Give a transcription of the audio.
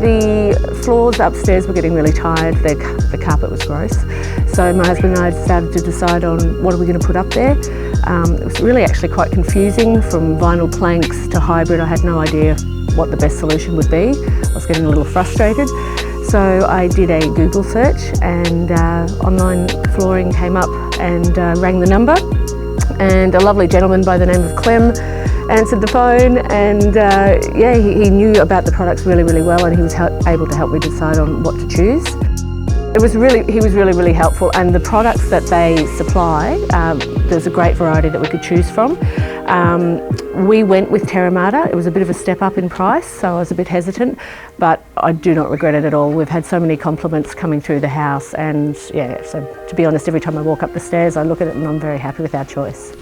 The floors upstairs were getting really tired, the carpet was gross. So my husband and I started to decide on what are we going to put up there. It was really actually quite confusing, from vinyl planks to hybrid. I had no idea what the best solution would be. I was getting a little frustrated. So I did a Google search, and online flooring came up, and rang the number, and a lovely gentleman by the name of Clem answered the phone, and yeah, he knew about the products really, really well, and he was able to help me decide on what to choose. He was really helpful, and the products that they supply, there's a great variety that we could choose from. We went with Terra. It was a bit of a step up in price, so I was a bit hesitant, but I do not regret it at all. We've had so many compliments coming through the house, and yeah, so to be honest, every time I walk up the stairs I look at it and I'm very happy with our choice.